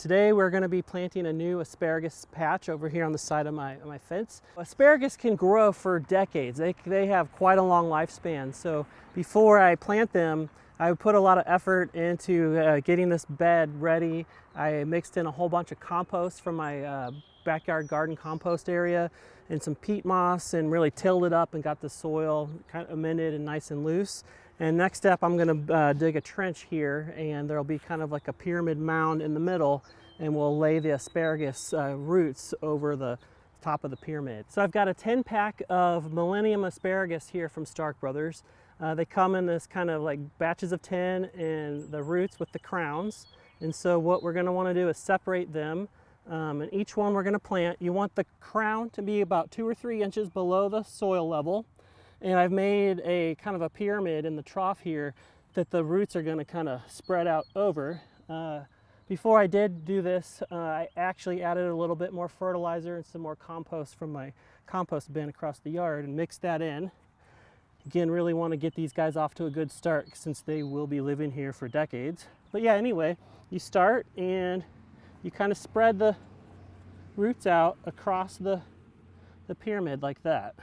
Today we're going to be planting a new asparagus patch over here on the side of my fence. Asparagus can grow for decades. They have quite a long lifespan. So before I plant them, I put a lot of effort into getting this bed ready. I mixed in a whole bunch of compost from my backyard garden compost area and some peat moss and really tilled it up and got the soil kind of amended and nice and loose. And next step, I'm gonna dig a trench here, and there'll be kind of like a pyramid mound in the middle, and we'll lay the asparagus roots over the top of the pyramid. So I've got a 10-pack of Millennium asparagus here from Stark Brothers. They come in this kind of like batches of 10 and the roots with the crowns. And so what we're gonna wanna do is separate them. And each one we're gonna plant, you want the crown to be about 2 or 3 inches below the soil level. And I've made a kind of a pyramid in the trough here that the roots are gonna kind of spread out over. Before I did do this, I actually added a little bit more fertilizer and some more compost from my compost bin across the yard and mixed that in. Again, really want to get these guys off to a good start since they will be living here for decades. But yeah, anyway, you start and you kind of spread the roots out across the pyramid like that.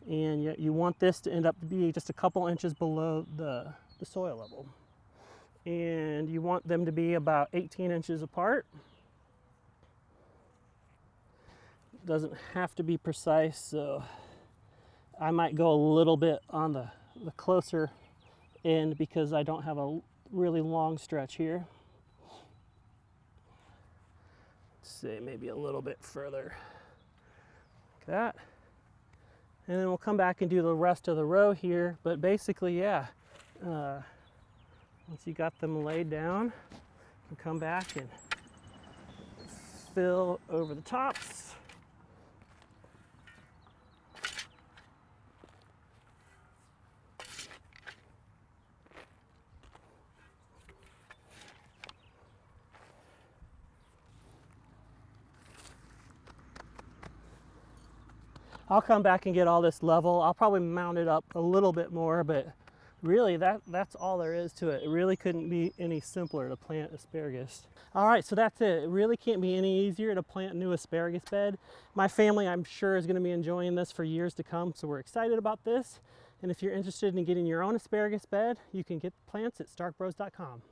And you want this to end up to be just a couple inches below the soil level. And you want them to be about 18 inches apart. Doesn't have to be precise, so I might go a little bit on the closer end because I don't have a really long stretch here. Let's say maybe a little bit further, like that. And then we'll come back and do the rest of the row here. But basically, yeah, once you got them laid down, you come back and fill over the tops. I'll come back and get all this level. I'll probably mount it up a little bit more, but really that's all there is to it. It really couldn't be any simpler to plant asparagus. All right, so that's it. It really can't be any easier to plant a new asparagus bed. My family, I'm sure, is gonna be enjoying this for years to come, so we're excited about this. And if you're interested in getting your own asparagus bed, you can get plants at starkbros.com.